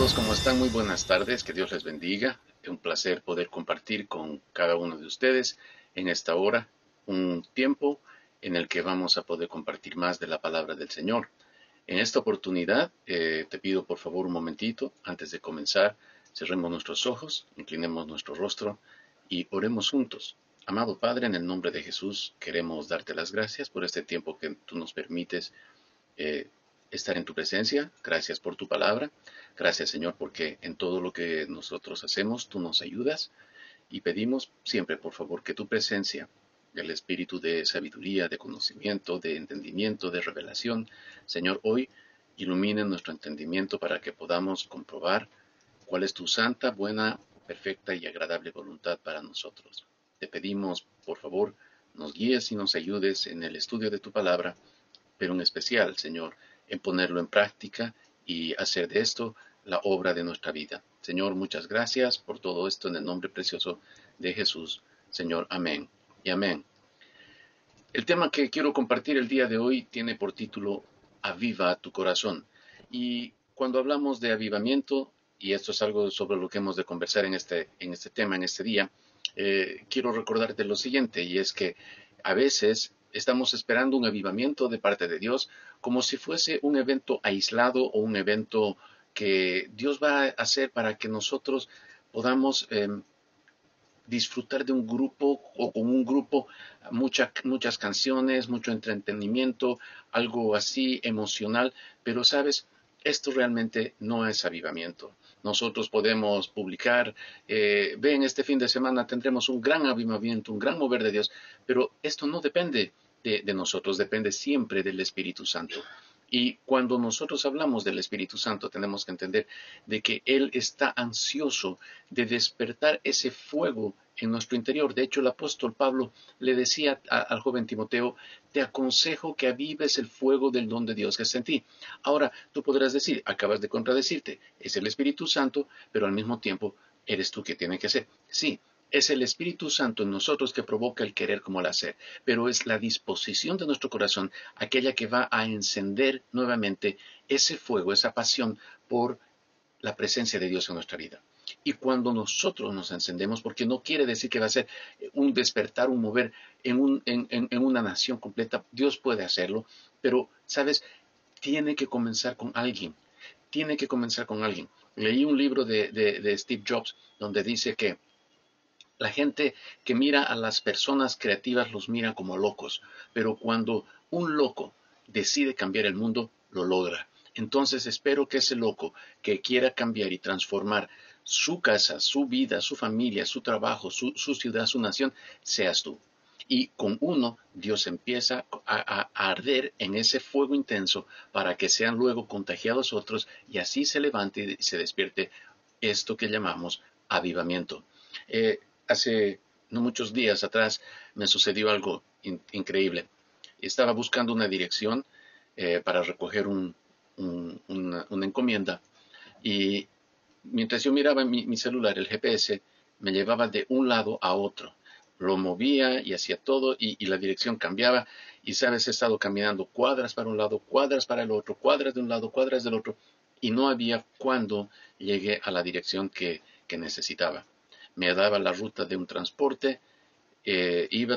todos, ¿cómo están? Muy buenas tardes, que Dios les bendiga. Es un placer poder compartir con cada uno de ustedes en esta hora un tiempo en el que vamos a poder compartir más de la palabra del Señor. En esta oportunidad, te pido por favor un momentito, antes de comenzar, cerremos nuestros ojos, inclinemos nuestro rostro y oremos juntos. Amado Padre, en el nombre de Jesús, queremos darte las gracias por este tiempo que tú nos permites eh, estar en tu presencia. Gracias por tu palabra. Gracias, Señor, porque en todo lo que nosotros hacemos, tú nos ayudas. Y pedimos siempre, por favor, que tu presencia, el espíritu de sabiduría, de conocimiento, de entendimiento, de revelación, Señor, hoy ilumine nuestro entendimiento para que podamos comprobar cuál es tu santa, buena, perfecta y agradable voluntad para nosotros. Te pedimos, por favor, nos guíes y nos ayudes en el estudio de tu palabra, pero en especial, Señor, en ponerlo en práctica y hacer de esto la obra de nuestra vida. Señor, muchas gracias por todo esto en el nombre precioso de Jesús. Señor, amén y amén. El tema que quiero compartir el día de hoy tiene por título Aviva tu corazón. Y cuando hablamos de avivamiento, y esto es algo sobre lo que hemos de conversar en este tema, en este día, quiero recordarte lo siguiente, y es que a veces estamos esperando un avivamiento de parte de Dios como si fuese un evento aislado o un evento que Dios va a hacer para que nosotros podamos disfrutar de un grupo o con un grupo, muchas canciones, mucho entretenimiento, algo así emocional, pero sabes, esto realmente no es avivamiento. Nosotros podemos publicar, ven, este fin de semana tendremos un gran avivamiento, un gran mover de Dios, pero esto no depende de nosotros, depende siempre del Espíritu Santo. Y cuando nosotros hablamos del Espíritu Santo, tenemos que entender de que Él está ansioso de despertar ese fuego en nuestro interior. De hecho, el apóstol Pablo le decía al joven Timoteo, te aconsejo que avives el fuego del don de Dios que está en ti. Ahora, tú podrás decir, acabas de contradecirte, es el Espíritu Santo, pero al mismo tiempo eres tú que tiene que ser. Sí, es el Espíritu Santo en nosotros que provoca el querer como el hacer, pero es la disposición de nuestro corazón aquella que va a encender nuevamente ese fuego, esa pasión por la presencia de Dios en nuestra vida. Y cuando nosotros nos encendemos, porque no quiere decir que va a ser un despertar, un mover en una nación completa, Dios puede hacerlo, pero, ¿sabes? Tiene que comenzar con alguien, tiene que comenzar con alguien. Leí un libro de Steve Jobs donde dice que la gente que mira a las personas creativas los mira como locos, pero cuando un loco decide cambiar el mundo, lo logra. Entonces espero que ese loco que quiera cambiar y transformar su casa, su vida, su familia, su trabajo, su ciudad, su nación, seas tú. Y con uno, Dios empieza a arder en ese fuego intenso para que sean luego contagiados otros y así se levante y se despierte esto que llamamos avivamiento. Hace no muchos días atrás me sucedió algo increíble. Estaba buscando una dirección para recoger una encomienda y mientras yo miraba mi celular, el GPS me llevaba de un lado a otro. Lo movía y hacía todo y la dirección cambiaba. Y sabes, he estado caminando cuadras para un lado, cuadras para el otro, cuadras de un lado, cuadras del otro. Y no había cuándo llegué a la dirección que necesitaba. Me daba la ruta de un transporte,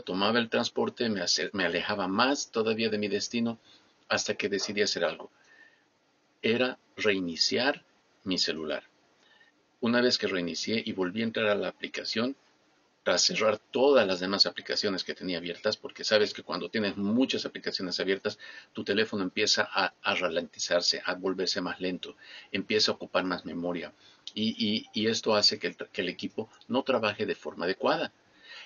tomaba el transporte, me alejaba más todavía de mi destino hasta que decidí hacer algo. Era reiniciar mi celular. Una vez que reinicié y volví a entrar a la aplicación, tras cerrar todas las demás aplicaciones que tenía abiertas, porque sabes que cuando tienes muchas aplicaciones abiertas, tu teléfono empieza a ralentizarse, a volverse más lento, empieza a ocupar más memoria. Y esto hace que el equipo no trabaje de forma adecuada.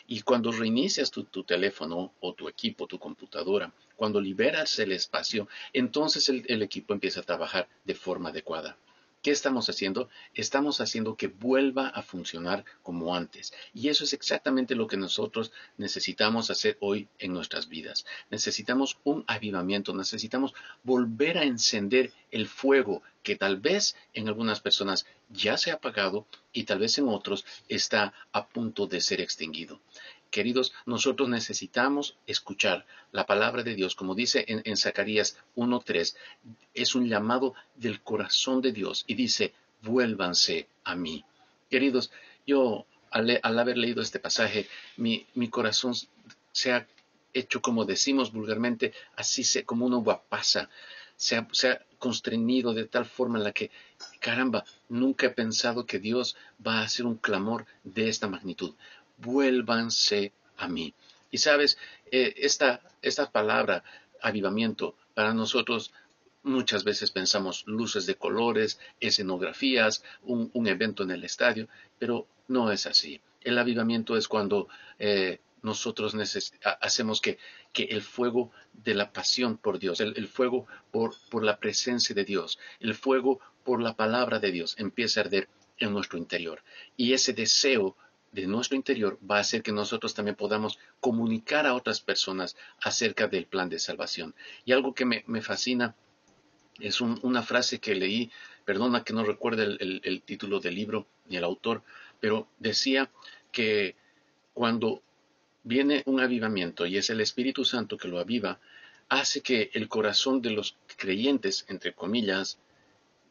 Y cuando reinicias tu teléfono o tu equipo, tu computadora, cuando liberas el espacio, entonces el equipo empieza a trabajar de forma adecuada. ¿Qué estamos haciendo? Estamos haciendo que vuelva a funcionar como antes. Y eso es exactamente lo que nosotros necesitamos hacer hoy en nuestras vidas. Necesitamos un avivamiento, necesitamos volver a encender el fuego que tal vez en algunas personas ya se ha apagado y tal vez en otros está a punto de ser extinguido. Queridos, nosotros necesitamos escuchar la palabra de Dios, como dice en Zacarías 1:3, es un llamado del corazón de Dios y dice, vuélvanse a mí. Queridos, yo al haber leído este pasaje, mi corazón se ha hecho, como decimos vulgarmente, como una uva pasa, se ha constreñido de tal forma en la que, caramba, nunca he pensado que Dios va a hacer un clamor de esta magnitud. Vuélvanse a mí. Y sabes, esta palabra, avivamiento, para nosotros muchas veces pensamos luces de colores, escenografías, un evento en el estadio, pero no es así. El avivamiento es cuando nosotros hacemos que el fuego de la pasión por Dios, el fuego por la presencia de Dios, el fuego por la palabra de Dios empiece a arder en nuestro interior. Y ese deseo de nuestro interior va a hacer que nosotros también podamos comunicar a otras personas acerca del plan de salvación. Y algo que me fascina es una frase que leí, perdona que no recuerde el título del libro ni el autor, pero decía que cuando viene un avivamiento y es el Espíritu Santo que lo aviva, hace que el corazón de los creyentes, entre comillas,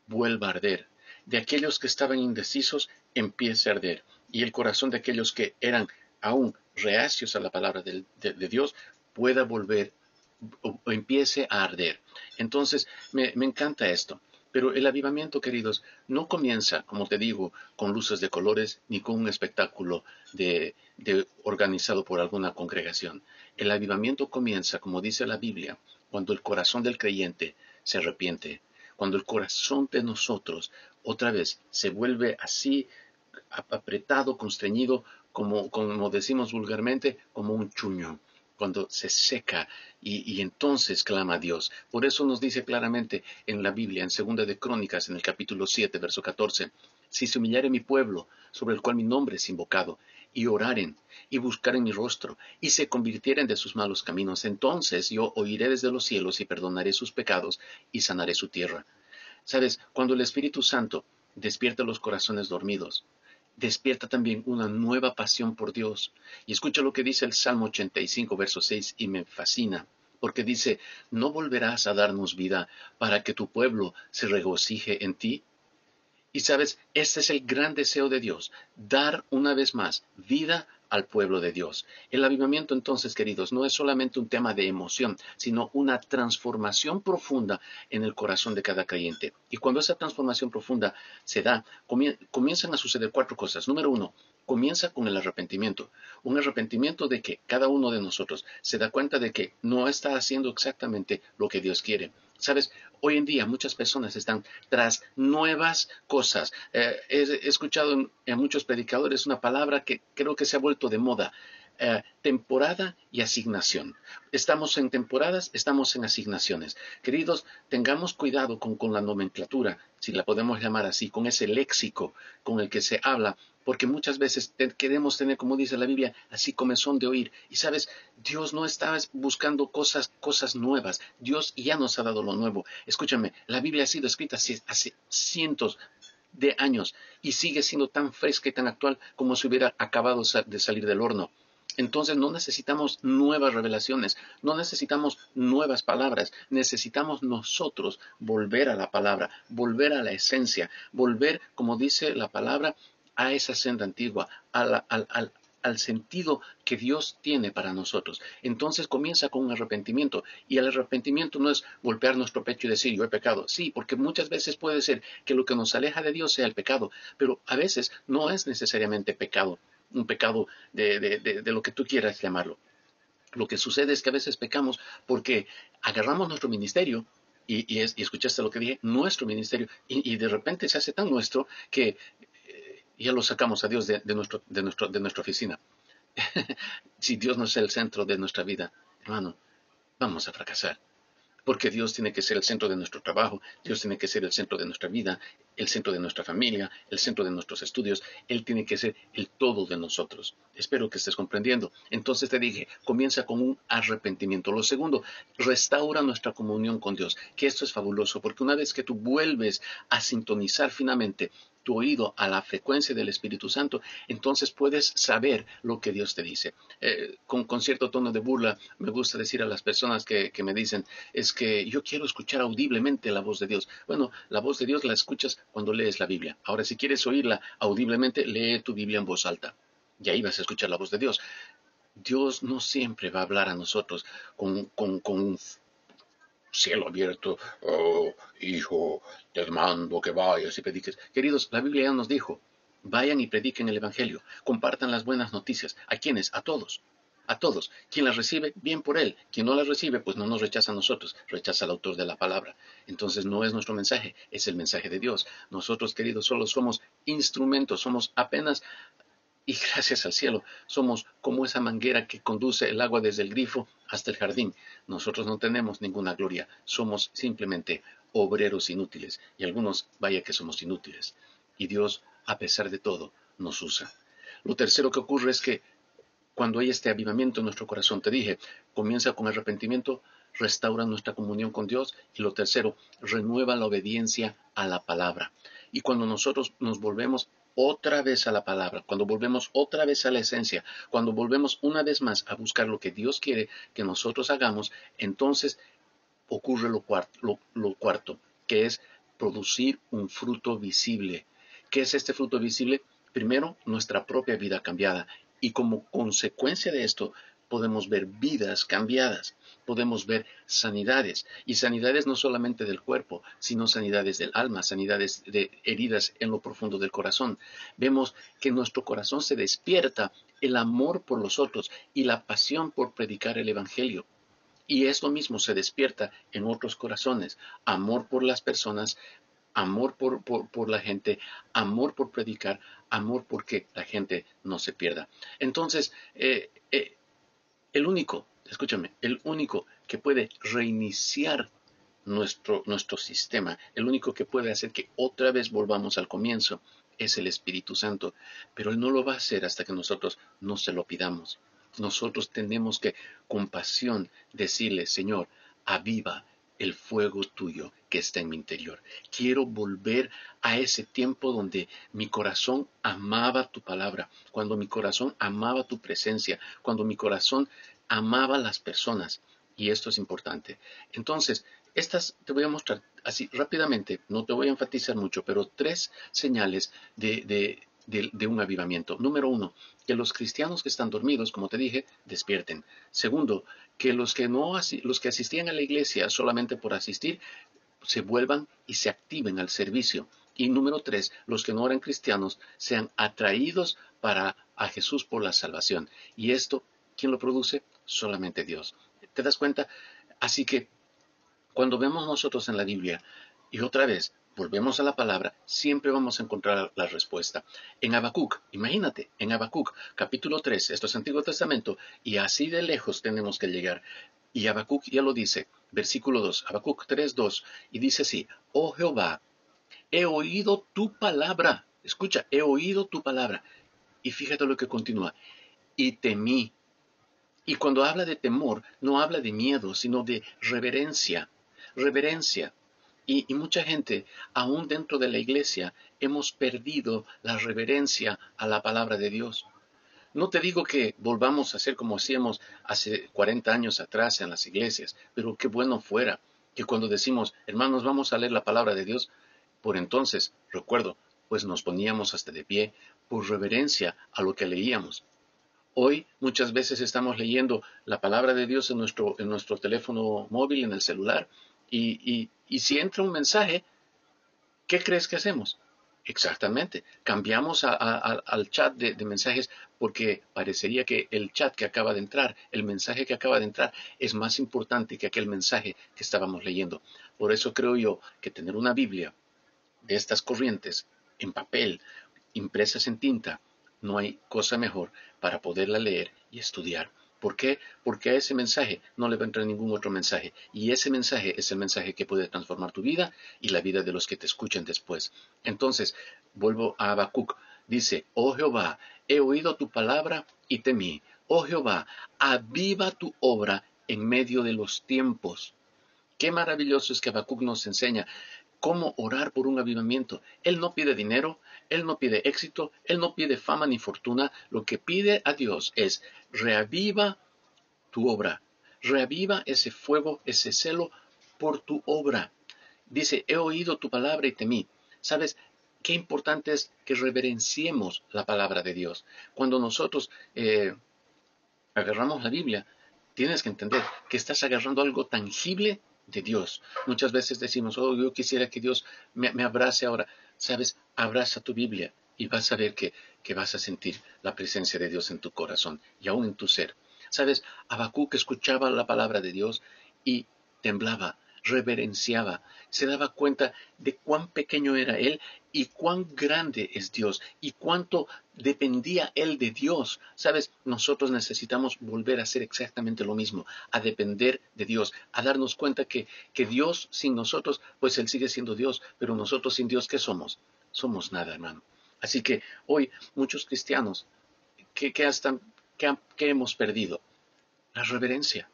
vuelva a arder. De aquellos que estaban indecisos, empiece a arder. Y el corazón de aquellos que eran aún reacios a la palabra de Dios pueda volver o empiece a arder. Entonces, me encanta esto. Pero el avivamiento, queridos, no comienza, como te digo, con luces de colores ni con un espectáculo organizado por alguna congregación. El avivamiento comienza, como dice la Biblia, cuando el corazón del creyente se arrepiente, cuando el corazón de nosotros otra vez se vuelve así apretado, constreñido, como decimos vulgarmente, como un chuño, cuando se seca y entonces clama a Dios. Por eso nos dice claramente en la Biblia, en Segunda de Crónicas, en el capítulo 7, verso 14, si se humillare mi pueblo, sobre el cual mi nombre es invocado, y oraren, y buscaren mi rostro, y se convirtieren de sus malos caminos, entonces yo oiré desde los cielos y perdonaré sus pecados y sanaré su tierra. Sabes, cuando el Espíritu Santo despierta los corazones dormidos, despierta también una nueva pasión por Dios. Y escucha lo que dice el Salmo 85, verso 6, y me fascina, porque dice, ¿no volverás a darnos vida para que tu pueblo se regocije en ti? Y sabes, este es el gran deseo de Dios, dar una vez más vida al pueblo de Dios. El avivamiento entonces, queridos, no es solamente un tema de emoción, sino una transformación profunda en el corazón de cada creyente. Y cuando esa transformación profunda se da, comienzan a suceder cuatro cosas. Número uno, comienza con el arrepentimiento. Un arrepentimiento de que cada uno de nosotros se da cuenta de que no está haciendo exactamente lo que Dios quiere. Sabes, hoy en día muchas personas están tras nuevas cosas. He escuchado en muchos predicadores una palabra que creo que se ha vuelto de moda. Temporada y asignación. Estamos en temporadas, estamos en asignaciones. Queridos, tengamos cuidado con la nomenclatura, si la podemos llamar así, con ese léxico con el que se habla, porque muchas veces queremos tener, como dice la Biblia, así comezón de oír. Y sabes, Dios no está buscando cosas nuevas. Dios ya nos ha dado lo nuevo. Escúchame, la Biblia ha sido escrita hace cientos de años y sigue siendo tan fresca y tan actual como si hubiera acabado de salir del horno. Entonces no necesitamos nuevas revelaciones, no necesitamos nuevas palabras, necesitamos nosotros volver a la palabra, volver a la esencia, volver, como dice la palabra, a esa senda antigua, al sentido que Dios tiene para nosotros. Entonces comienza con un arrepentimiento, y el arrepentimiento no es golpear nuestro pecho y decir yo he pecado. Sí, porque muchas veces puede ser que lo que nos aleja de Dios sea el pecado, pero a veces no es necesariamente pecado, un pecado de lo que tú quieras llamarlo. Lo que sucede es que a veces pecamos porque agarramos nuestro ministerio, y escuchaste lo que dije, nuestro ministerio, y de repente se hace tan nuestro que ya lo sacamos a Dios de nuestra oficina. Si Dios no es el centro de nuestra vida, hermano, vamos a fracasar. Porque Dios tiene que ser el centro de nuestro trabajo, Dios tiene que ser el centro de nuestra vida, el centro de nuestra familia, el centro de nuestros estudios. Él tiene que ser el todo de nosotros. Espero que estés comprendiendo. Entonces te dije, comienza con un arrepentimiento. Lo segundo, restaura nuestra comunión con Dios, que esto es fabuloso, porque una vez que tú vuelves a sintonizar finamente tu oído a la frecuencia del Espíritu Santo, entonces puedes saber lo que Dios te dice. Con cierto tono de burla, me gusta decir a las personas que me dicen, es que yo quiero escuchar audiblemente la voz de Dios. Bueno, la voz de Dios la escuchas cuando lees la Biblia. Ahora, si quieres oírla audiblemente, lee tu Biblia en voz alta. Y ahí vas a escuchar la voz de Dios. Dios no siempre va a hablar a nosotros con un cielo abierto. Oh, hijo, te mando que vayas y prediques. Queridos, la Biblia ya nos dijo, vayan y prediquen el Evangelio, compartan las buenas noticias. ¿A quiénes? A todos. A todos. Quien las recibe, bien por él. Quien no las recibe, pues no nos rechaza a nosotros, rechaza al autor de la palabra. Entonces no es nuestro mensaje, es el mensaje de Dios. Nosotros, queridos, solo somos instrumentos, somos apenas, y gracias al cielo, somos como esa manguera que conduce el agua desde el grifo hasta el jardín. Nosotros no tenemos ninguna gloria, somos simplemente obreros inútiles. Y algunos, vaya que somos inútiles. Y Dios, a pesar de todo, nos usa. Lo tercero que ocurre es que cuando hay este avivamiento en nuestro corazón, te dije, comienza con arrepentimiento, restaura nuestra comunión con Dios. Y lo tercero, renueva la obediencia a la palabra. Y cuando nosotros nos volvemos otra vez a la palabra, cuando volvemos otra vez a la esencia, cuando volvemos una vez más a buscar lo que Dios quiere que nosotros hagamos, entonces ocurre lo cuarto, que es producir un fruto visible. ¿Qué es este fruto visible? Primero, nuestra propia vida cambiada. Y como consecuencia de esto, podemos ver vidas cambiadas, podemos ver sanidades, y sanidades no solamente del cuerpo, sino sanidades del alma, sanidades de heridas en lo profundo del corazón. Vemos que en nuestro corazón se despierta el amor por los otros y la pasión por predicar el Evangelio. Y esto mismo se despierta en otros corazones, amor por las personas, amor por la gente, amor por predicar, amor porque la gente no se pierda. Entonces, el único, escúchame, el único que puede reiniciar nuestro sistema, el único que puede hacer que otra vez volvamos al comienzo, es el Espíritu Santo. Pero Él no lo va a hacer hasta que nosotros no se lo pidamos. Nosotros tenemos que, con pasión, decirle, Señor, aviva el fuego tuyo que está en mi interior. Quiero volver a ese tiempo donde mi corazón amaba tu palabra, cuando mi corazón amaba tu presencia, cuando mi corazón amaba las personas. Y esto es importante. Entonces, estas te voy a mostrar así rápidamente, no te voy a enfatizar mucho, pero 3 señales de un avivamiento. Número 1, que los cristianos que están dormidos, como te dije, despierten. Segundo, que los que asistían a la iglesia solamente por asistir, se vuelvan y se activen al servicio. Y número 3, los que no eran cristianos sean atraídos a Jesús por la salvación. Y esto, ¿quién lo produce? Solamente Dios. ¿Te das cuenta? Así que cuando vemos nosotros en la Biblia, y otra vez volvemos a la palabra, siempre vamos a encontrar la respuesta. En Habacuc, imagínate, en Habacuc, capítulo 3, esto es Antiguo Testamento, y así de lejos tenemos que llegar. Y Habacuc ya lo dice, versículo 2, Habacuc 3:2, y dice así, oh Jehová, he oído tu palabra. Escucha, he oído tu palabra. Y fíjate lo que continúa, y temí. Y cuando habla de temor, no habla de miedo, sino de reverencia. Reverencia. Y mucha gente, aún dentro de la iglesia, hemos perdido la reverencia a la palabra de Dios. No te digo que volvamos a hacer como hacíamos hace 40 años atrás en las iglesias, pero qué bueno fuera que cuando decimos, hermanos, vamos a leer la palabra de Dios, por entonces, recuerdo, pues nos poníamos hasta de pie por reverencia a lo que leíamos. Hoy muchas veces estamos leyendo la palabra de Dios en nuestro teléfono móvil, en el celular, y si entra un mensaje, ¿qué crees que hacemos? Exactamente, cambiamos al chat de mensajes porque parecería que el chat que acaba de entrar, el mensaje que acaba de entrar, es más importante que aquel mensaje que estábamos leyendo. Por eso creo yo que tener una Biblia de estas corrientes en papel, impresas en tinta, no hay cosa mejor para poderla leer y estudiar. ¿Por qué? Porque a ese mensaje no le va a entrar ningún otro mensaje. Y ese mensaje es el mensaje que puede transformar tu vida y la vida de los que te escuchen después. Entonces, vuelvo a Habacuc. Dice, oh Jehová, he oído tu palabra y temí. Oh Jehová, aviva tu obra en medio de los tiempos. Qué maravilloso es que Habacuc nos enseña cómo orar por un avivamiento. Él no pide dinero, él no pide éxito, él no pide fama ni fortuna. Lo que pide a Dios es reaviva tu obra, reaviva ese fuego, ese celo por tu obra. Dice, he oído tu palabra y temí. ¿Sabes? Qué importante es que reverenciemos la palabra de Dios. Cuando nosotros agarramos la Biblia, tienes que entender que estás agarrando algo tangible de Dios. Muchas veces decimos, oh, yo quisiera que Dios me abrace ahora. ¿Sabes? Abraza tu Biblia y vas a ver que vas a sentir la presencia de Dios en tu corazón y aún en tu ser. ¿Sabes? Habacuc escuchaba la palabra de Dios y temblaba, reverenciaba, se daba cuenta de cuán pequeño era él y cuán grande es Dios y cuánto dependía él de Dios. Sabes, nosotros necesitamos volver a hacer exactamente lo mismo, a depender de Dios, a darnos cuenta que Dios sin nosotros, pues Él sigue siendo Dios, pero nosotros sin Dios, ¿qué somos? Somos nada, hermano. Así que hoy muchos cristianos, ¿qué hemos perdido? La reverencia.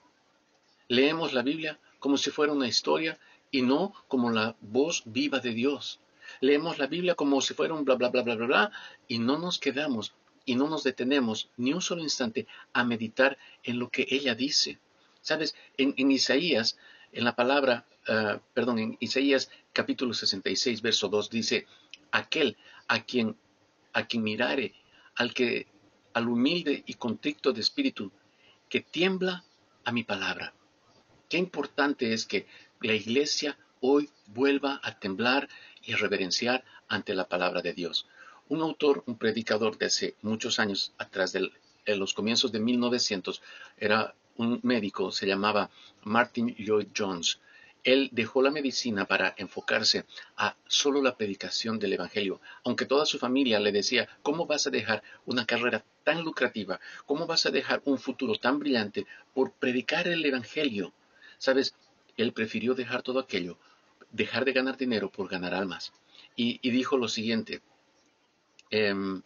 Leemos la Biblia como si fuera una historia y no como la voz viva de Dios. Leemos la Biblia como si fuera un bla, bla, bla, bla, bla, bla, y no nos quedamos y no nos detenemos ni un solo instante a meditar en lo que ella dice. ¿Sabes? En Isaías, en la palabra, en Isaías capítulo 66, verso 2 dice, aquel a quien, a quien mirare, al humilde y contrito de espíritu, que tiembla a mi palabra. Qué importante es que la iglesia hoy vuelva a temblar y reverenciar ante la palabra de Dios. Un autor, un predicador de hace muchos años atrás, en los comienzos de 1900, era un médico, se llamaba Martin Lloyd Jones. Él dejó la medicina para enfocarse a solo la predicación del Evangelio, aunque toda su familia le decía, ¿cómo vas a dejar una carrera tan lucrativa? ¿Cómo vas a dejar un futuro tan brillante por predicar el Evangelio? ¿Sabes? Él prefirió dejar todo aquello, dejar de ganar dinero por ganar almas. Y dijo lo siguiente, em,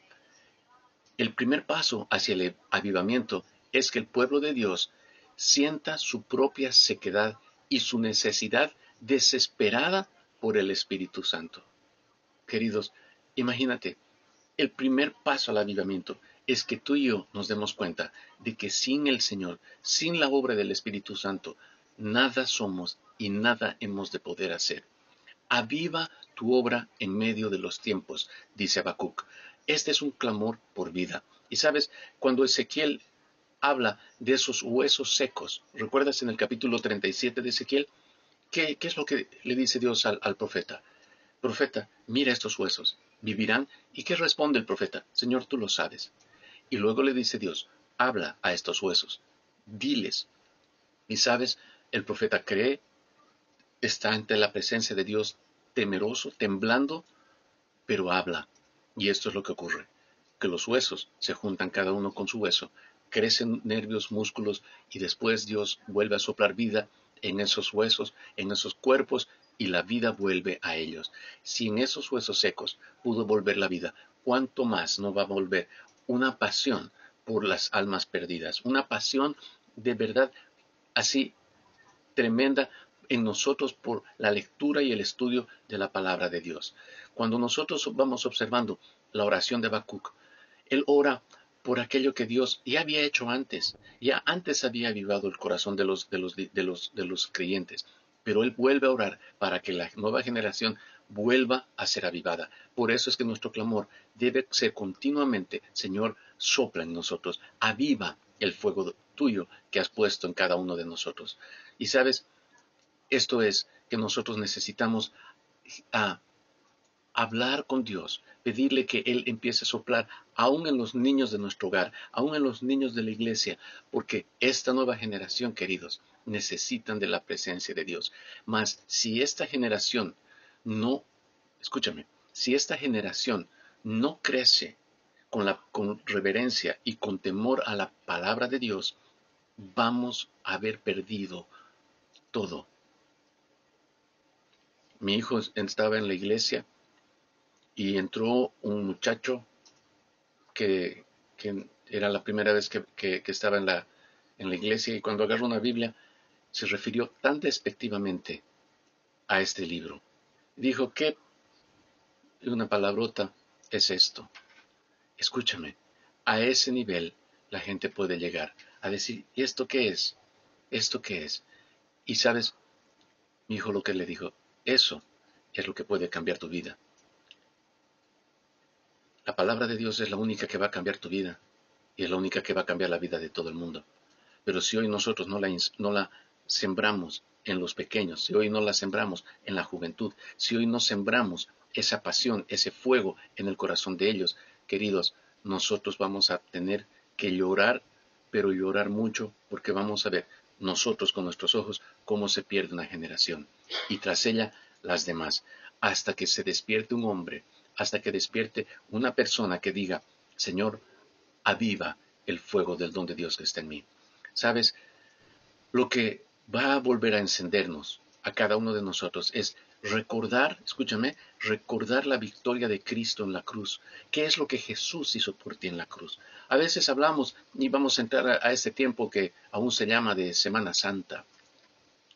el primer paso hacia el avivamiento es que el pueblo de Dios sienta su propia sequedad y su necesidad desesperada por el Espíritu Santo. Queridos, imagínate, el primer paso al avivamiento es que tú y yo nos demos cuenta de que sin el Señor, sin la obra del Espíritu Santo, nada somos y nada hemos de poder hacer. Aviva tu obra en medio de los tiempos, dice Habacuc. Este es un clamor por vida. Y sabes, cuando Ezequiel habla de esos huesos secos, ¿recuerdas en el capítulo 37 de Ezequiel? ¿Qué es lo que le dice Dios al profeta? Profeta, mira estos huesos, ¿vivirán? ¿Y qué responde el profeta? Señor, tú lo sabes. Y luego le dice Dios, habla a estos huesos, diles. Y sabes, el profeta cree, está ante la presencia de Dios temeroso, temblando, pero habla. Y esto es lo que ocurre, que los huesos se juntan cada uno con su hueso, crecen nervios, músculos, y después Dios vuelve a soplar vida en esos huesos, en esos cuerpos, y la vida vuelve a ellos. Si en esos huesos secos pudo volver la vida, ¿cuánto más no va a volver una pasión por las almas perdidas? Una pasión de verdad así tremenda en nosotros por la lectura y el estudio de la palabra de Dios. Cuando nosotros vamos observando la oración de Habacuc, él ora por aquello que Dios ya había hecho antes, ya antes había avivado el corazón de los creyentes, pero él vuelve a orar para que la nueva generación vuelva a ser avivada. Por eso es que nuestro clamor debe ser continuamente, Señor, sopla en nosotros, aviva el fuego tuyo que has puesto en cada uno de nosotros. Y sabes, esto es que nosotros necesitamos a hablar con Dios, pedirle que Él empiece a soplar aún en los niños de nuestro hogar, aún en los niños de la iglesia, porque esta nueva generación, queridos, necesitan de la presencia de Dios. Mas si esta generación no, escúchame, si esta generación no crece con reverencia y con temor a la palabra de Dios, vamos a haber perdido todo. Mi hijo estaba en la iglesia y entró un muchacho que era la primera vez que estaba en la iglesia, y cuando agarró una Biblia se refirió tan despectivamente a este libro. Dijo, ¿qué una palabrota es esto? Escúchame, a ese nivel la gente puede llegar a decir, ¿y esto qué es? ¿Esto qué es? Y sabes, mi hijo lo que le dijo, eso es lo que puede cambiar tu vida. La palabra de Dios es la única que va a cambiar tu vida y es la única que va a cambiar la vida de todo el mundo. Pero si hoy nosotros no la sembramos en los pequeños, si hoy no la sembramos en la juventud, si hoy no sembramos esa pasión, ese fuego en el corazón de ellos, queridos, nosotros vamos a tener que llorar, pero llorar mucho, porque vamos a ver nosotros con nuestros ojos cómo se pierde una generación y tras ella las demás, hasta que se despierte un hombre, hasta que despierte una persona que diga, Señor, aviva el fuego del don de Dios que está en mí. ¿Sabes? Lo que va a volver a encendernos a cada uno de nosotros es recordar, escúchame, recordar la victoria de Cristo en la cruz. ¿Qué es lo que Jesús hizo por ti en la cruz? A veces hablamos y vamos a entrar a este tiempo que aún se llama de Semana Santa.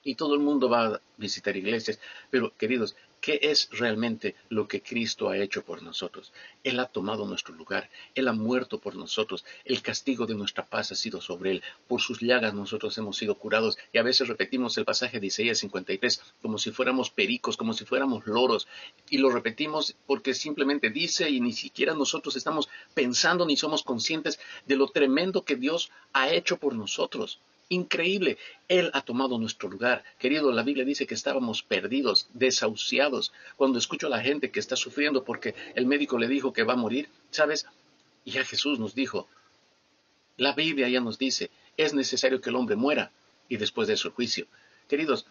Y todo el mundo va a visitar iglesias, pero queridos, ¿qué es realmente lo que Cristo ha hecho por nosotros? Él ha tomado nuestro lugar, Él ha muerto por nosotros, el castigo de nuestra paz ha sido sobre Él, por sus llagas nosotros hemos sido curados, y a veces repetimos el pasaje de Isaías 53 como si fuéramos pericos, como si fuéramos loros, y lo repetimos porque simplemente dice y ni siquiera nosotros estamos pensando ni somos conscientes de lo tremendo que Dios ha hecho por nosotros. Increíble, Él ha tomado nuestro lugar. Querido, la Biblia dice que estábamos perdidos, desahuciados. Cuando escucho a la gente que está sufriendo porque el médico le dijo que va a morir, ¿sabes? Y ya Jesús nos dijo, la Biblia ya nos dice, es necesario que el hombre muera y después de eso el juicio. Queridos,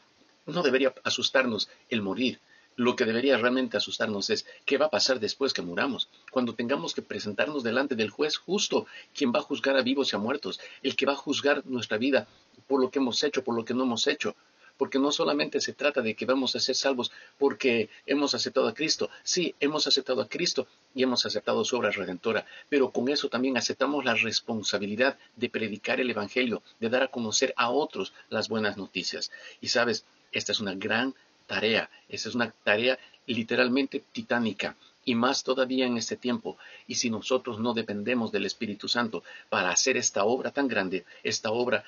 no debería asustarnos el morir. Lo que debería realmente asustarnos es qué va a pasar después que muramos, cuando tengamos que presentarnos delante del juez justo, quien va a juzgar a vivos y a muertos, el que va a juzgar nuestra vida por lo que hemos hecho, por lo que no hemos hecho. Porque no solamente se trata de que vamos a ser salvos porque hemos aceptado a Cristo. Sí, hemos aceptado a Cristo y hemos aceptado su obra redentora, pero con eso también aceptamos la responsabilidad de predicar el Evangelio, de dar a conocer a otros las buenas noticias. Y sabes, esta es una gran tarea, esta es una tarea literalmente titánica, y más todavía en este tiempo. Y si nosotros no dependemos del Espíritu Santo para hacer esta obra tan grande, esta obra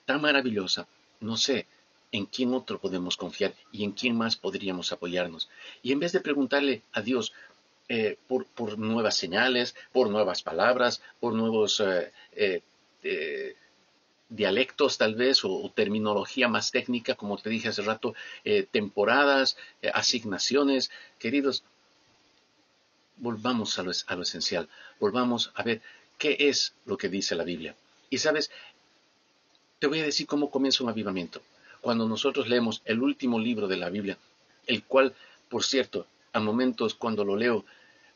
tan maravillosa, no sé en quién otro podemos confiar y en quién más podríamos apoyarnos. Y en vez de preguntarle a Dios por nuevas señales, por nuevas palabras, por nuevos dialectos tal vez, o terminología más técnica, como te dije hace rato, temporadas, asignaciones, queridos, volvamos a lo esencial, volvamos a ver qué es lo que dice la Biblia. Y sabes, te voy a decir cómo comienza un avivamiento. Cuando nosotros leemos el último libro de la Biblia, el cual, por cierto, a momentos cuando lo leo,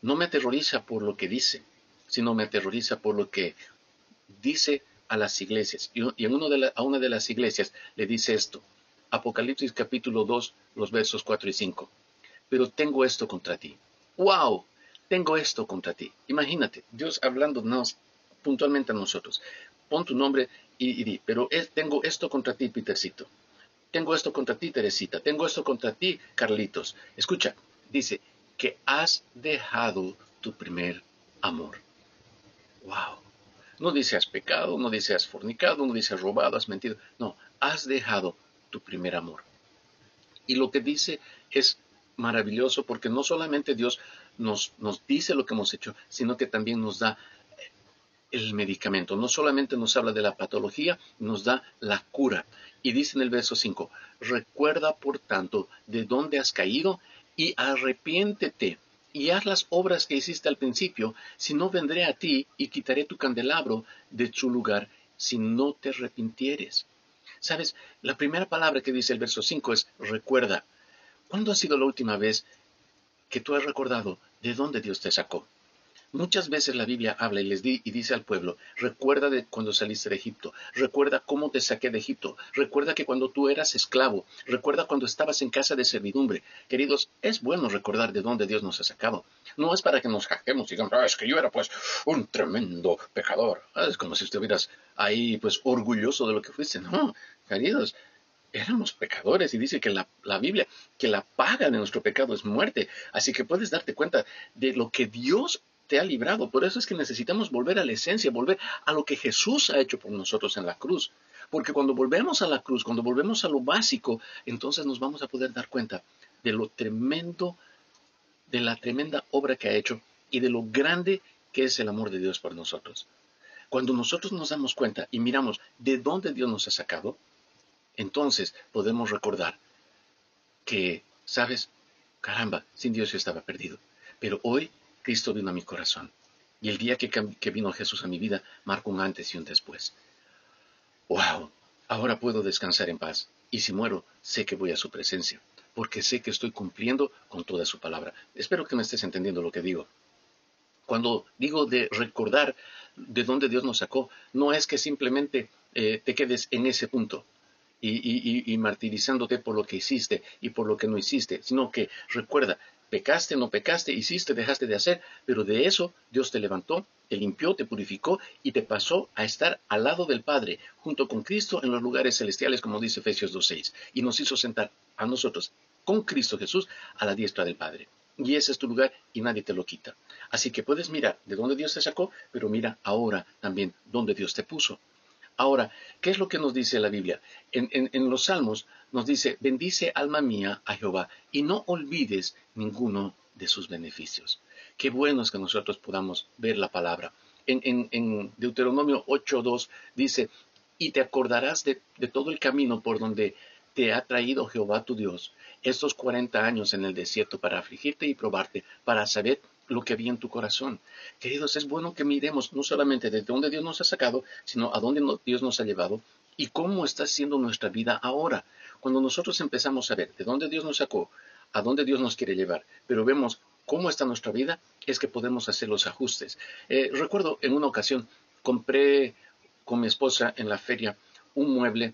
no me aterroriza por lo que dice, sino me aterroriza por lo que dice a las iglesias. Y a una de las iglesias le dice esto. Apocalipsis capítulo 2, los versos 4 y 5. Pero tengo esto contra ti. ¡Wow! Tengo esto contra ti. Imagínate, Dios hablándonos puntualmente a nosotros. Pon tu nombre y di, pero tengo esto contra ti, Petercito. Tengo esto contra ti, Teresita. Tengo esto contra ti, Carlitos. Escucha, dice que has dejado tu primer amor. ¡Wow! No dice has pecado, no dice has fornicado, no dice has robado, has mentido. No, has dejado tu primer amor. Y lo que dice es maravilloso porque no solamente Dios nos dice lo que hemos hecho, sino que también nos da el medicamento. No solamente nos habla de la patología, nos da la cura. Y dice en el verso 5, recuerda por tanto de dónde has caído y arrepiéntete y haz las obras que hiciste al principio, si no vendré a ti y quitaré tu candelabro de su lugar si no te arrepintieres. ¿Sabes? La primera palabra que dice el verso 5 es recuerda. ¿Cuándo ha sido la última vez que tú has recordado de dónde Dios te sacó? Muchas veces la Biblia habla y dice al pueblo, recuerda de cuando saliste de Egipto, recuerda cómo te saqué de Egipto, recuerda que cuando tú eras esclavo, recuerda cuando estabas en casa de servidumbre. Queridos, es bueno recordar de dónde Dios nos ha sacado. No es para que nos jactemos y digamos, es que yo era pues un tremendo pecador. Es como si estuvieras ahí pues orgulloso de lo que fuiste. No, queridos, éramos pecadores y dice que la Biblia, que la paga de nuestro pecado es muerte. Así que puedes darte cuenta de lo que Dios te ha librado. Por eso es que necesitamos volver a la esencia, volver a lo que Jesús ha hecho por nosotros en la cruz. Porque cuando volvemos a la cruz, cuando volvemos a lo básico, entonces nos vamos a poder dar cuenta de lo tremendo, de la tremenda obra que ha hecho y de lo grande que es el amor de Dios por nosotros. Cuando nosotros nos damos cuenta y miramos de dónde Dios nos ha sacado, entonces podemos recordar que, ¿sabes? Caramba, sin Dios yo estaba perdido. Pero hoy Cristo vino a mi corazón. Y el día que vino Jesús a mi vida marcó un antes y un después. ¡Wow! Ahora puedo descansar en paz. Y si muero, sé que voy a su presencia. Porque sé que estoy cumpliendo con toda su palabra. Espero que me estés entendiendo lo que digo. Cuando digo de recordar de dónde Dios nos sacó, no es que simplemente te quedes en ese punto y martirizándote por lo que hiciste y por lo que no hiciste, sino que recuerda, pecaste, no pecaste, hiciste, dejaste de hacer, pero de eso Dios te levantó, te limpió, te purificó y te pasó a estar al lado del Padre, junto con Cristo en los lugares celestiales, como dice Efesios 2:6, y nos hizo sentar a nosotros con Cristo Jesús a la diestra del Padre. Y ese es tu lugar y nadie te lo quita. Así que puedes mirar de dónde Dios te sacó, pero mira ahora también dónde Dios te puso. Ahora, ¿qué es lo que nos dice la Biblia? En los Salmos nos dice, bendice alma mía a Jehová y no olvides ninguno de sus beneficios. Qué bueno es que nosotros podamos ver la palabra. En Deuteronomio 8:2 dice, y te acordarás de todo el camino por donde te ha traído Jehová tu Dios estos 40 años en el desierto para afligirte y probarte, para saber lo que había en tu corazón. Queridos, es bueno que miremos no solamente desde dónde Dios nos ha sacado, sino a dónde Dios nos ha llevado y cómo está siendo nuestra vida ahora. Cuando nosotros empezamos a ver de dónde Dios nos sacó, a dónde Dios nos quiere llevar, pero vemos cómo está nuestra vida, es que podemos hacer los ajustes. Recuerdo en una ocasión, compré con mi esposa en la feria un mueble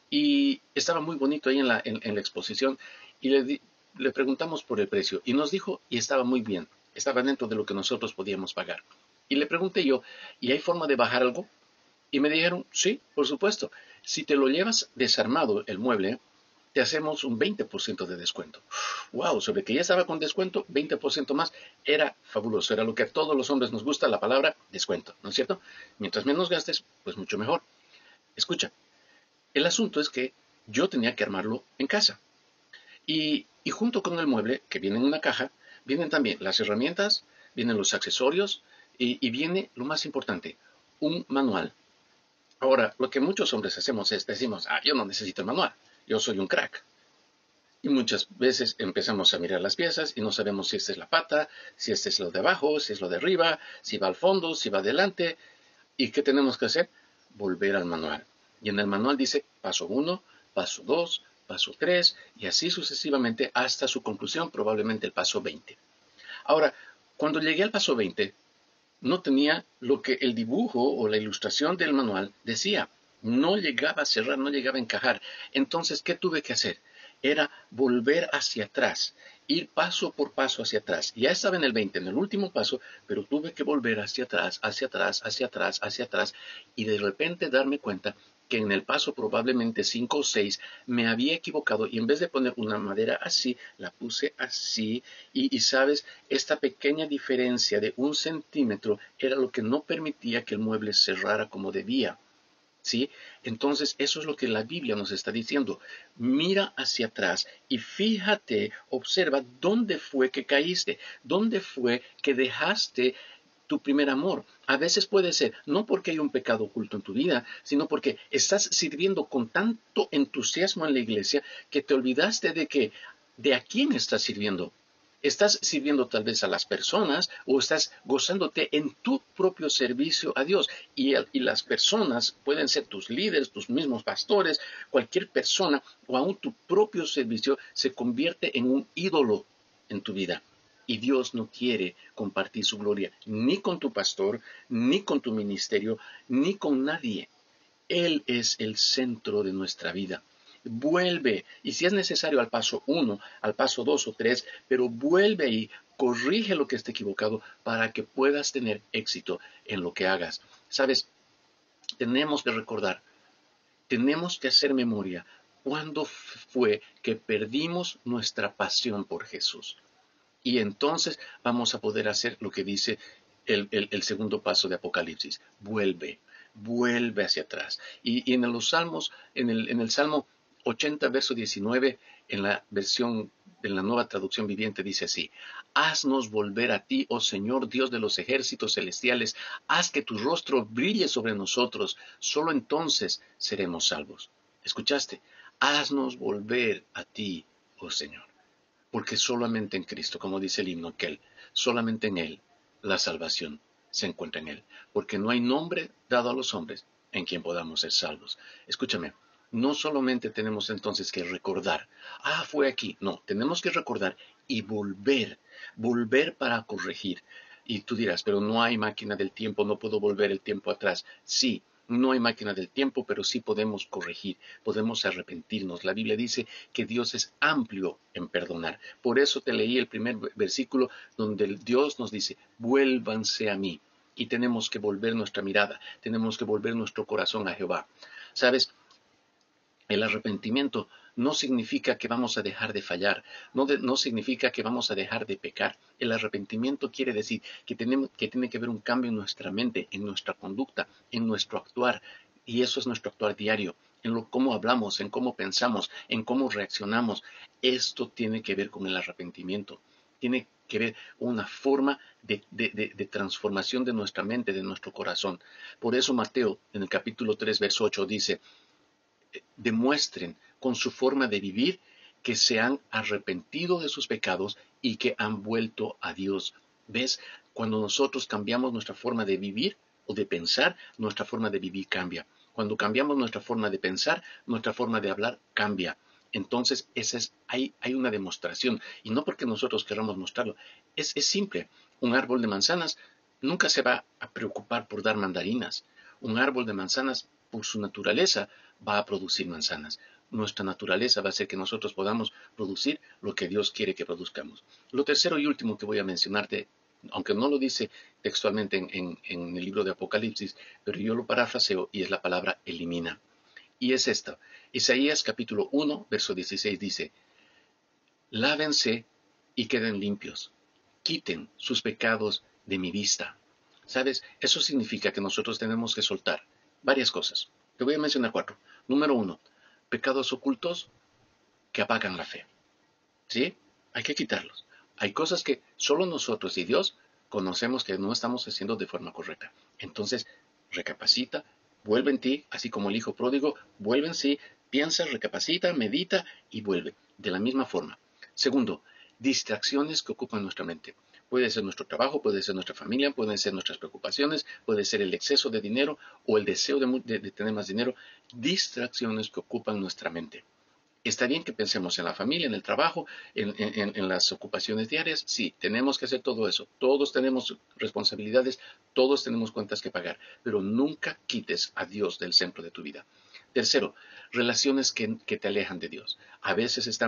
y estaba muy bonito ahí en la exposición y le preguntamos por el precio y nos dijo y estaba muy bien, estaba dentro de lo que nosotros podíamos pagar. Y le pregunté yo, ¿y hay forma de bajar algo? Y me dijeron, sí, por supuesto. Si te lo llevas desarmado el mueble, te hacemos un 20% de descuento. Wow, sobre que ya estaba con descuento, 20% más, era fabuloso, era lo que a todos los hombres nos gusta, la palabra descuento, ¿no es cierto? Mientras menos gastes, pues mucho mejor. Escucha, el asunto es que yo tenía que armarlo en casa. Y junto con el mueble, que viene en una caja, vienen también las herramientas, vienen los accesorios y viene lo más importante, un manual. Ahora, lo que muchos hombres hacemos es decimos, yo no necesito el manual, yo soy un crack. Y muchas veces empezamos a mirar las piezas y no sabemos si esta es la pata, si este es lo de abajo, si es lo de arriba, si va al fondo, si va adelante. ¿Y qué tenemos que hacer? Volver al manual. Y en el manual dice paso 1, paso 2, paso 3 y así sucesivamente hasta su conclusión, probablemente el paso 20. Ahora, cuando llegué al paso 20, no tenía lo que el dibujo o la ilustración del manual decía. No llegaba a cerrar, no llegaba a encajar. Entonces, ¿qué tuve que hacer? Era volver hacia atrás, ir paso por paso hacia atrás. Ya estaba en el 20, en el último paso, pero tuve que volver hacia atrás, hacia atrás, hacia atrás, hacia atrás, y de repente darme cuenta que en el paso probablemente 5 o 6 me había equivocado y en vez de poner una madera así, la puse así y sabes, esta pequeña diferencia de 1 centímetro era lo que no permitía que el mueble cerrara como debía. ¿Sí? Entonces, eso es lo que la Biblia nos está diciendo. Mira hacia atrás y fíjate, observa dónde fue que caíste, dónde fue que dejaste tu primer amor. A veces puede ser no porque hay un pecado oculto en tu vida, sino porque estás sirviendo con tanto entusiasmo en la iglesia que te olvidaste de a quién estás sirviendo. Estás sirviendo tal vez a las personas o estás gozándote en tu propio servicio a Dios. Y las personas pueden ser tus líderes, tus mismos pastores, cualquier persona o aún tu propio servicio se convierte en un ídolo en tu vida. Y Dios no quiere compartir su gloria ni con tu pastor, ni con tu ministerio, ni con nadie. Él es el centro de nuestra vida. Vuelve, y si es necesario al paso 1, al paso 2 o 3, pero vuelve y corrige lo que esté equivocado para que puedas tener éxito en lo que hagas. Sabes, tenemos que recordar, tenemos que hacer memoria cuándo fue que perdimos nuestra pasión por Jesús. Y entonces vamos a poder hacer lo que dice el segundo paso de Apocalipsis. Vuelve hacia atrás. Y en los Salmos, en el Salmo 80, verso 19, en la versión en la Nueva Traducción Viviente dice así: haznos volver a ti, oh Señor, Dios de los ejércitos celestiales, haz que tu rostro brille sobre nosotros, solo entonces seremos salvos. ¿Escuchaste? Haznos volver a ti, oh Señor. Porque solamente en Cristo, como dice el himno aquel, solamente en Él la salvación se encuentra en Él. Porque no hay nombre dado a los hombres en quien podamos ser salvos. Escúchame, no solamente tenemos entonces que recordar, fue aquí. No, tenemos que recordar y volver para corregir. Y tú dirás, pero no hay máquina del tiempo, no puedo volver el tiempo atrás. Sí, no hay máquina del tiempo, pero sí podemos corregir, podemos arrepentirnos. La Biblia dice que Dios es amplio en perdonar. Por eso te leí el primer versículo donde Dios nos dice: vuélvanse a mí. Y tenemos que volver nuestra mirada, tenemos que volver nuestro corazón a Jehová. ¿Sabes? El arrepentimiento no significa que vamos a dejar de fallar, no significa que vamos a dejar de pecar. El arrepentimiento quiere decir que tiene que haber un cambio en nuestra mente, en nuestra conducta, en nuestro actuar. Y eso es nuestro actuar diario, en cómo hablamos, en cómo pensamos, en cómo reaccionamos. Esto tiene que ver con el arrepentimiento. Tiene que ver con una forma de transformación de nuestra mente, de nuestro corazón. Por eso Mateo, en el capítulo 3, verso 8, dice: demuestren con su forma de vivir que se han arrepentido de sus pecados y que han vuelto a Dios. ¿Ves? Cuando nosotros cambiamos nuestra forma de vivir o de pensar, nuestra forma de vivir cambia. Cuando cambiamos nuestra forma de pensar, nuestra forma de hablar cambia. Entonces, hay una demostración, y no porque nosotros queramos mostrarlo. Es simple. Un árbol de manzanas nunca se va a preocupar por dar mandarinas. Un árbol de manzanas, por su naturaleza, va a producir manzanas. Nuestra naturaleza va a hacer que nosotros podamos producir lo que Dios quiere que produzcamos. Lo tercero y último que voy a mencionarte, aunque no lo dice textualmente en el libro de Apocalipsis, pero yo lo parafraseo, y es la palabra elimina. Y es esta: Isaías capítulo 1, verso 16 dice: lávense y queden limpios, quiten sus pecados de mi vista. ¿Sabes? Eso significa que nosotros tenemos que soltar varias cosas. Te voy a mencionar 4. Número 1, pecados ocultos que apagan la fe. ¿Sí? Hay que quitarlos. Hay cosas que solo nosotros y Dios conocemos que no estamos haciendo de forma correcta. Entonces, recapacita, vuelve en ti, así como el hijo pródigo, vuelve en sí, piensa, recapacita, medita y vuelve. De la misma forma. Segundo, distracciones que ocupan nuestra mente. Puede ser nuestro trabajo, puede ser nuestra familia, pueden ser nuestras preocupaciones, puede ser el exceso de dinero o el deseo de tener más dinero. Distracciones que ocupan nuestra mente. Está bien que pensemos en la familia, en el trabajo, en las ocupaciones diarias. Sí, tenemos que hacer todo eso. Todos tenemos responsabilidades, todos tenemos cuentas que pagar, pero nunca quites a Dios del centro de tu vida. Tercero, relaciones que te alejan de Dios. A veces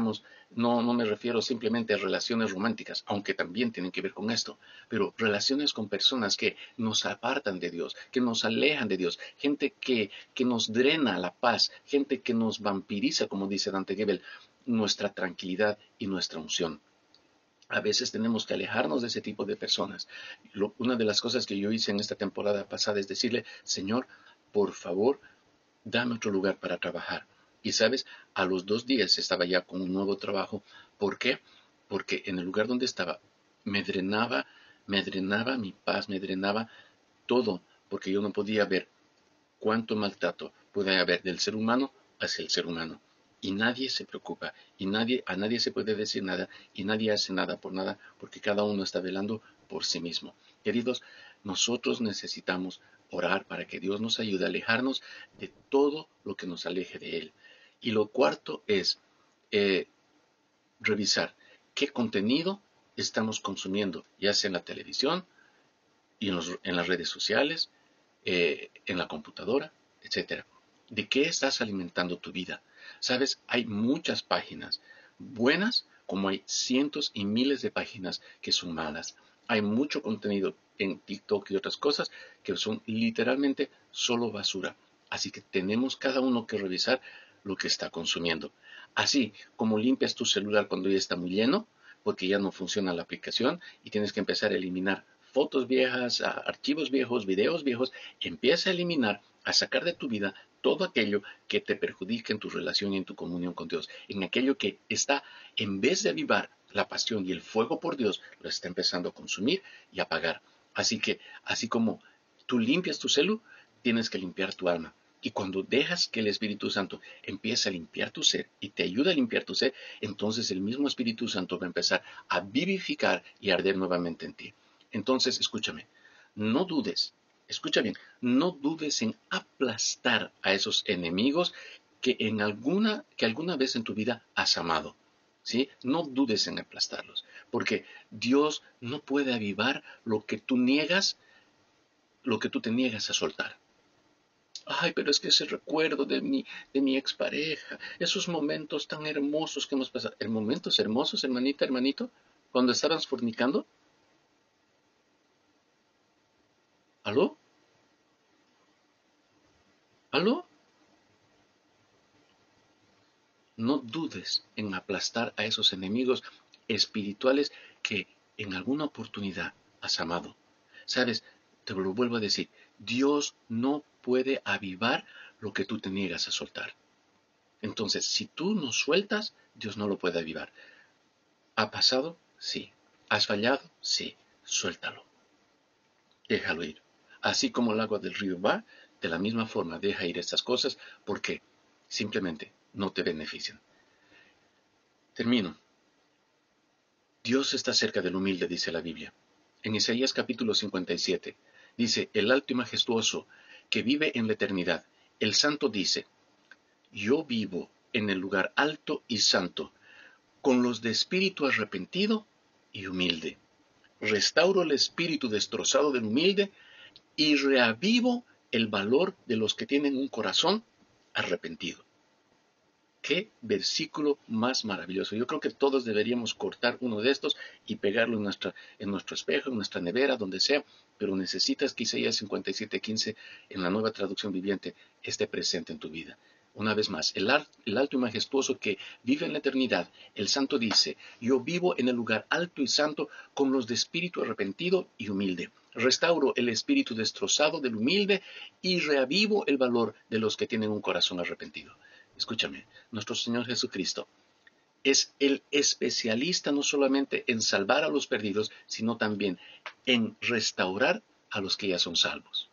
no me refiero simplemente a relaciones románticas, aunque también tienen que ver con esto, pero relaciones con personas que nos apartan de Dios, que nos alejan de Dios, gente que nos drena la paz, gente que nos vampiriza, como dice Dante Gebel, nuestra tranquilidad y nuestra unción. A veces tenemos que alejarnos de ese tipo de personas. Una de las cosas que yo hice en esta temporada pasada es decirle: Señor, por favor, dame otro lugar para trabajar. Y sabes, a los 2 días estaba ya con un nuevo trabajo. ¿Por qué? Porque en el lugar donde estaba me drenaba mi paz, me drenaba todo, porque yo no podía ver cuánto maltrato puede haber del ser humano hacia el ser humano. Y nadie se preocupa, y a nadie se puede decir nada, y nadie hace nada, porque cada uno está velando por sí mismo. Queridos, nosotros necesitamos orar para que Dios nos ayude a alejarnos de todo lo que nos aleje de Él. Y lo cuarto es revisar qué contenido estamos consumiendo, ya sea en la televisión y en las redes sociales, en la computadora, etcétera. ¿De qué estás alimentando tu vida? Sabes, hay muchas páginas buenas, como hay cientos y miles de páginas que son malas. Hay mucho contenido en TikTok y otras cosas que son literalmente solo basura. Así que tenemos cada uno que revisar lo que está consumiendo. Así como limpias tu celular cuando ya está muy lleno, porque ya no funciona la aplicación y tienes que empezar a eliminar fotos viejas, archivos viejos, videos viejos. Empieza a eliminar, a sacar de tu vida todo aquello que te perjudica en tu relación y en tu comunión con Dios, en aquello que está, en vez de avivar la pasión y el fuego por Dios, lo está empezando a consumir y apagar. Así que, así como tú limpias tu celu, tienes que limpiar tu alma. Y cuando dejas que el Espíritu Santo empiece a limpiar tu ser y te ayuda a limpiar tu ser, entonces el mismo Espíritu Santo va a empezar a vivificar y arder nuevamente en ti. Entonces, escúchame, no dudes, escucha bien, no dudes en aplastar a esos enemigos que alguna vez en tu vida has amado. ¿Sí? No dudes en aplastarlos, porque Dios no puede avivar lo que tú niegas, lo que tú te niegas a soltar. Ay, pero es que ese recuerdo de mi expareja, esos momentos tan hermosos que hemos pasado, momentos hermosos, hermanita, hermanito, cuando estabas fornicando, ¿aló? ¿Aló? No dudes en aplastar a esos enemigos espirituales que en alguna oportunidad has amado. Sabes, te lo vuelvo a decir, Dios no puede avivar lo que tú te niegas a soltar. Entonces, si tú no sueltas, Dios no lo puede avivar. ¿Ha pasado? Sí. ¿Has fallado? Sí. Suéltalo. Déjalo ir. Así como el agua del río va, de la misma forma deja ir estas cosas porque simplemente no te benefician. Termino. Dios está cerca del humilde, dice la Biblia. En Isaías capítulo 57 dice, el alto y majestuoso que vive en la eternidad, el santo dice, yo vivo en el lugar alto y santo, con los de espíritu arrepentido y humilde. Restauro el espíritu destrozado del humilde y reavivo el valor de los que tienen un corazón arrepentido. Qué versículo más maravilloso. Yo creo que todos deberíamos cortar uno de estos y pegarlo en nuestro espejo, en nuestra nevera, donde sea, pero necesitas que Isaías 57:15 en la Nueva Traducción Viviente esté presente en tu vida. Una vez más, el alto y majestuoso que vive en la eternidad, el santo dice, yo vivo en el lugar alto y santo con los de espíritu arrepentido y humilde. Restauro el espíritu destrozado del humilde y reavivo el valor de los que tienen un corazón arrepentido. Escúchame, nuestro Señor Jesucristo es el especialista no solamente en salvar a los perdidos, sino también en restaurar a los que ya son salvos.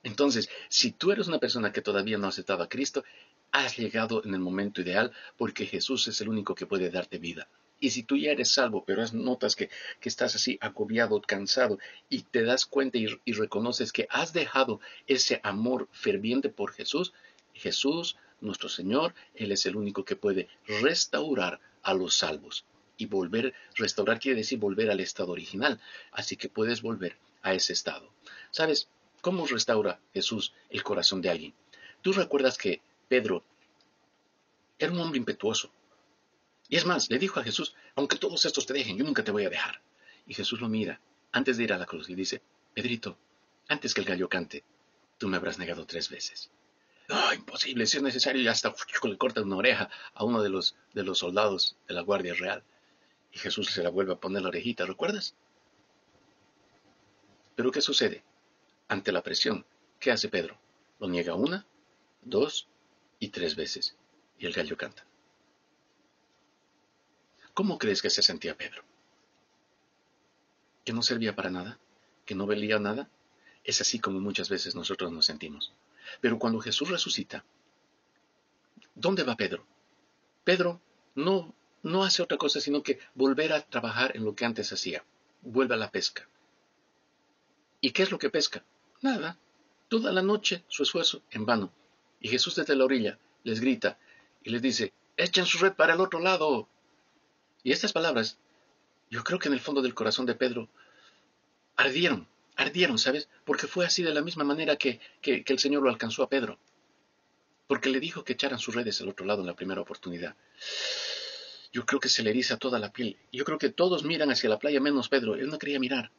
Entonces, si tú eres una persona que todavía no ha aceptado a Cristo, has llegado en el momento ideal porque Jesús es el único que puede darte vida. Y si tú ya eres salvo, pero notas que estás así agobiado, cansado, y te das cuenta y reconoces que has dejado ese amor ferviente por Jesús, Jesús, nuestro Señor, Él es el único que puede restaurar a los salvos. Y restaurar quiere decir volver al estado original. Así que puedes volver a ese estado. ¿Sabes cómo restaura Jesús el corazón de alguien? Tú recuerdas que Pedro era un hombre impetuoso. Y es más, le dijo a Jesús, aunque todos estos te dejen, yo nunca te voy a dejar. Y Jesús lo mira antes de ir a la cruz y dice, Pedrito, antes que el gallo cante, tú me habrás negado 3 veces. No, imposible, si es necesario, y hasta le corta una oreja a uno de los soldados de la Guardia Real. Y Jesús se la vuelve a poner la orejita, ¿recuerdas? Pero ¿qué sucede? Ante la presión, ¿qué hace Pedro? Lo niega 1, 2 y 3 veces. Y el gallo canta. ¿Cómo crees que se sentía Pedro? ¿Que no servía para nada? ¿Que no valía nada? Es así como muchas veces nosotros nos sentimos. Pero cuando Jesús resucita, ¿dónde va Pedro? Pedro no hace otra cosa sino que volver a trabajar en lo que antes hacía. Vuelve a la pesca. ¿Y qué es lo que pesca? Nada. Toda la noche su esfuerzo en vano. Y Jesús desde la orilla les grita y les dice, echen su red para el otro lado. Y estas palabras, yo creo que en el fondo del corazón de Pedro ardieron, ¿sabes? Porque fue así de la misma manera que el Señor lo alcanzó a Pedro. Porque le dijo que echaran sus redes al otro lado en la primera oportunidad. Yo creo que se le eriza toda la piel. Yo creo que todos miran hacia la playa menos Pedro. Él no quería mirar.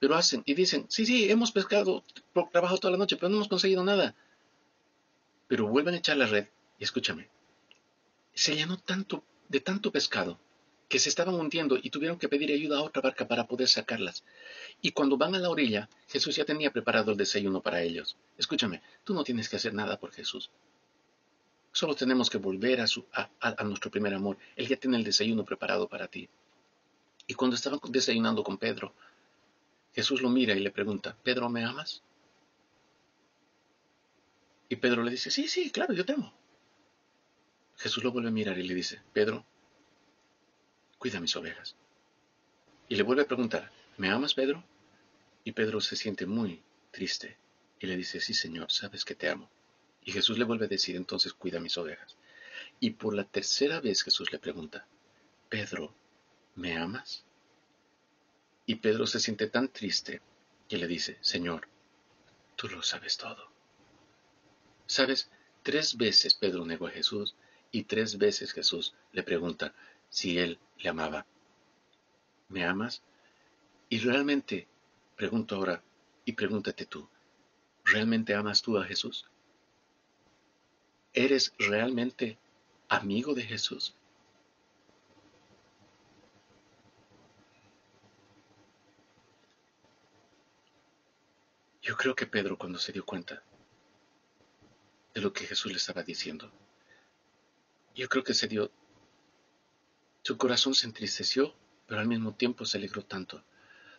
Pero hacen y dicen, sí, hemos pescado, trabajado toda la noche, pero no hemos conseguido nada. Pero vuelven a echar la red y escúchame, se llenó de tanto pescado que se estaban hundiendo y tuvieron que pedir ayuda a otra barca para poder sacarlas. Y cuando van a la orilla, Jesús ya tenía preparado el desayuno para ellos. Escúchame, tú no tienes que hacer nada por Jesús. Solo tenemos que volver a nuestro primer amor. Él ya tiene el desayuno preparado para ti. Y cuando estaban desayunando con Pedro, Jesús lo mira y le pregunta, ¿Pedro, me amas? Y Pedro le dice, sí, sí, claro, yo te amo. Jesús lo vuelve a mirar y le dice, Pedro, cuida mis ovejas. Y le vuelve a preguntar, ¿me amas, Pedro? Y Pedro se siente muy triste y le dice, sí, Señor, sabes que te amo. Y Jesús le vuelve a decir, entonces cuida mis ovejas. Y por la tercera vez Jesús le pregunta, Pedro, ¿me amas? Y Pedro se siente tan triste que le dice, Señor, tú lo sabes todo. ¿Sabes? 3 veces Pedro negó a Jesús y 3 veces Jesús le pregunta si él le amaba. ¿Me amas? Y realmente, pregunto ahora, y pregúntate tú, ¿realmente amas tú a Jesús? ¿Eres realmente amigo de Jesús? Yo creo que Pedro, cuando se dio cuenta de lo que Jesús le estaba diciendo, yo creo que su corazón se entristeció, pero al mismo tiempo se alegró tanto.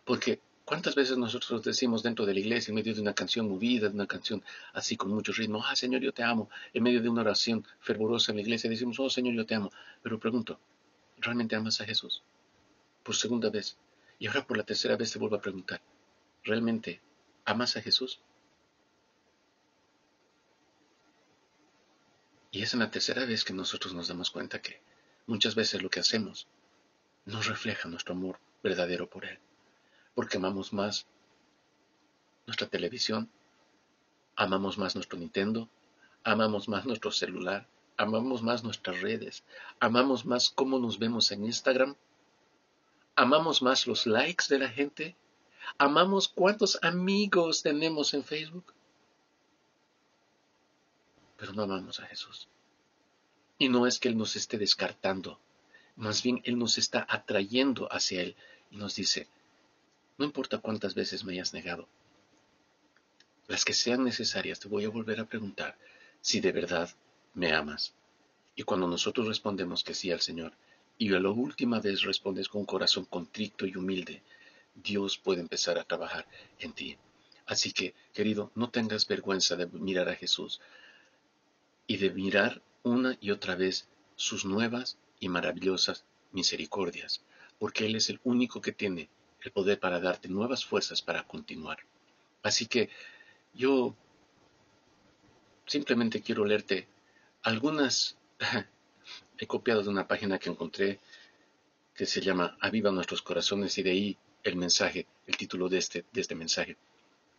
Porque ¿cuántas veces nosotros decimos dentro de la iglesia, en medio de una canción movida, de una canción así con mucho ritmo, ah, Señor, yo te amo, en medio de una oración fervorosa en la iglesia, decimos, oh, Señor, yo te amo. Pero pregunto, ¿realmente amas a Jesús? Por segunda vez. Y ahora por la tercera vez te vuelvo a preguntar, ¿realmente amas a Jesús? Y es en la tercera vez que nosotros nos damos cuenta que muchas veces lo que hacemos no refleja nuestro amor verdadero por Él. Porque amamos más nuestra televisión, amamos más nuestro Nintendo, amamos más nuestro celular, amamos más nuestras redes, amamos más cómo nos vemos en Instagram, amamos más los likes de la gente, amamos cuántos amigos tenemos en Facebook, pero no amamos a Jesús. Y no es que Él nos esté descartando, más bien Él nos está atrayendo hacia Él y nos dice, no importa cuántas veces me hayas negado, las que sean necesarias, te voy a volver a preguntar si de verdad me amas. Y cuando nosotros respondemos que sí al Señor, y a la última vez respondes con un corazón contrito y humilde, Dios puede empezar a trabajar en ti. Así que, querido, no tengas vergüenza de mirar a Jesús y de mirar una y otra vez sus nuevas y maravillosas misericordias, porque Él es el único que tiene el poder para darte nuevas fuerzas para continuar. Así que yo simplemente quiero leerte algunas. He copiado de una página que encontré que se llama Aviva nuestros corazones y de ahí el mensaje, el título de este mensaje,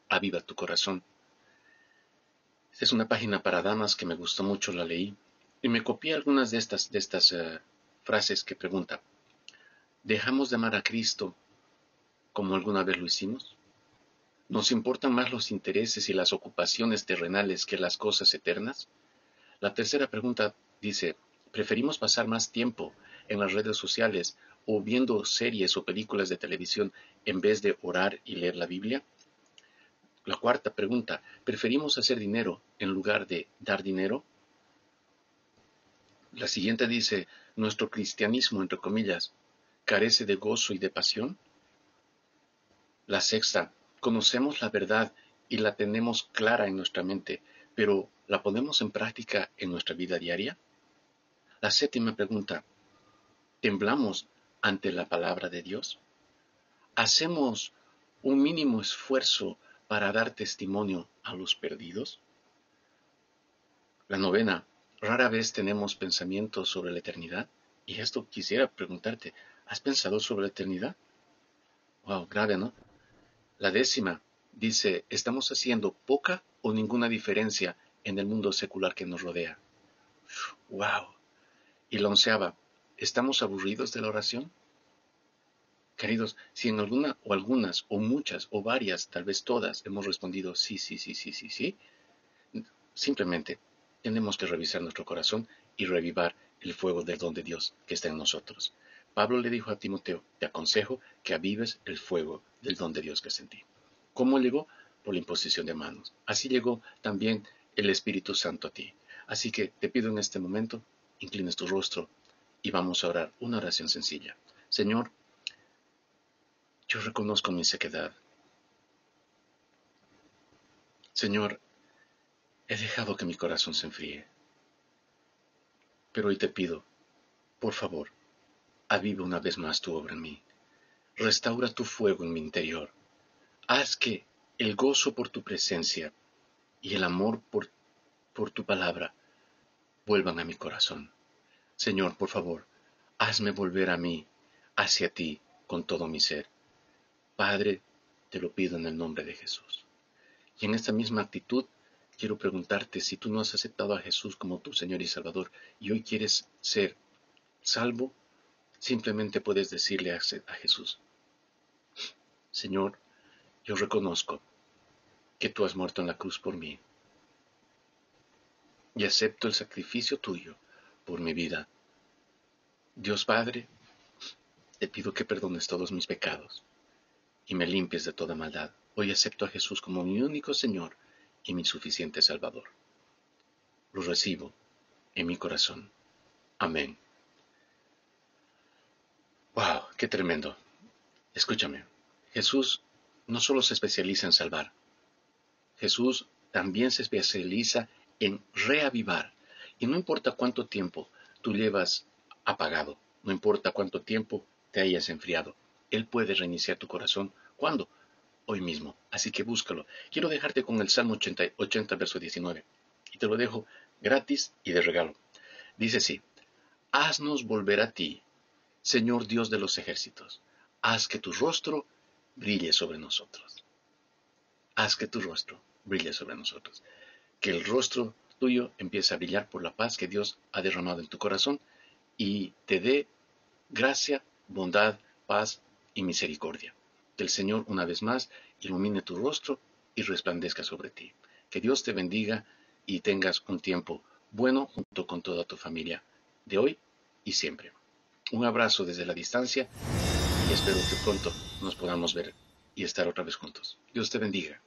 Aviva tu corazón. Esta es una página para damas que me gustó mucho, la leí y me copié algunas de estas frases que pregunta, ¿dejamos de amar a Cristo como alguna vez lo hicimos? ¿Nos importan más los intereses y las ocupaciones terrenales que las cosas eternas? La tercera pregunta dice, ¿preferimos pasar más tiempo en las redes sociales o viendo series o películas de televisión en vez de orar y leer la Biblia? La cuarta pregunta, ¿preferimos hacer dinero en lugar de dar dinero? La siguiente dice, ¿nuestro cristianismo, entre comillas, carece de gozo y de pasión? La sexta, ¿conocemos la verdad y la tenemos clara en nuestra mente, pero la ponemos en práctica en nuestra vida diaria? La séptima pregunta, ¿temblamos ante la palabra de Dios? ¿Hacemos un mínimo esfuerzo para dar testimonio a los perdidos? La novena, ¿rara vez tenemos pensamientos sobre la eternidad? Y esto quisiera preguntarte, ¿has pensado sobre la eternidad? Wow, grave, ¿no? La décima dice, ¿estamos haciendo poca o ninguna diferencia en el mundo secular que nos rodea? Wow. Y la onceava, ¿estamos aburridos de la oración? Queridos, si en alguna o algunas o muchas o varias, tal vez todas, hemos respondido sí, sí, sí, sí, sí, sí, simplemente tenemos que revisar nuestro corazón y revivar el fuego del don de Dios que está en nosotros. Pablo le dijo a Timoteo, te aconsejo que avives el fuego del don de Dios que es en ti. ¿Cómo llegó? Por la imposición de manos. Así llegó también el Espíritu Santo a ti. Así que te pido en este momento, inclines tu rostro y vamos a orar una oración sencilla. Señor, yo reconozco mi sequedad. Señor, he dejado que mi corazón se enfríe. Pero hoy te pido, por favor, aviva una vez más tu obra en mí. Restaura tu fuego en mi interior. Haz que el gozo por tu presencia y el amor por tu palabra vuelvan a mi corazón. Señor, por favor, hazme volver a mí, hacia ti, con todo mi ser. Padre, te lo pido en el nombre de Jesús. Y en esta misma actitud, quiero preguntarte si tú no has aceptado a Jesús como tu Señor y Salvador y hoy quieres ser salvo, simplemente puedes decirle a Jesús, Señor, yo reconozco que tú has muerto en la cruz por mí y acepto el sacrificio tuyo por mi vida. Dios Padre, te pido que perdones todos mis pecados y me limpies de toda maldad. Hoy acepto a Jesús como mi único Señor y mi suficiente Salvador. Lo recibo en mi corazón. Amén. ¡Wow! ¡Qué tremendo! Escúchame, Jesús no solo se especializa en salvar, Jesús también se especializa en reavivar. Y no importa cuánto tiempo tú llevas apagado, no importa cuánto tiempo te hayas enfriado, Él puede reiniciar tu corazón. ¿Cuándo? Hoy mismo. Así que búscalo. Quiero dejarte con el Salmo 80 verso 19. Y te lo dejo gratis y de regalo. Dice así, haznos volver a ti, Señor Dios de los ejércitos. Haz que tu rostro brille sobre nosotros. Haz que tu rostro brille sobre nosotros. Que el rostro tuyo empiece a brillar por la paz que Dios ha derramado en tu corazón y te dé gracia, bondad, paz y misericordia. Que el Señor una vez más ilumine tu rostro y resplandezca sobre ti. Que Dios te bendiga y tengas un tiempo bueno junto con toda tu familia de hoy y siempre. Un abrazo desde la distancia y espero que pronto nos podamos ver y estar otra vez juntos. Dios te bendiga.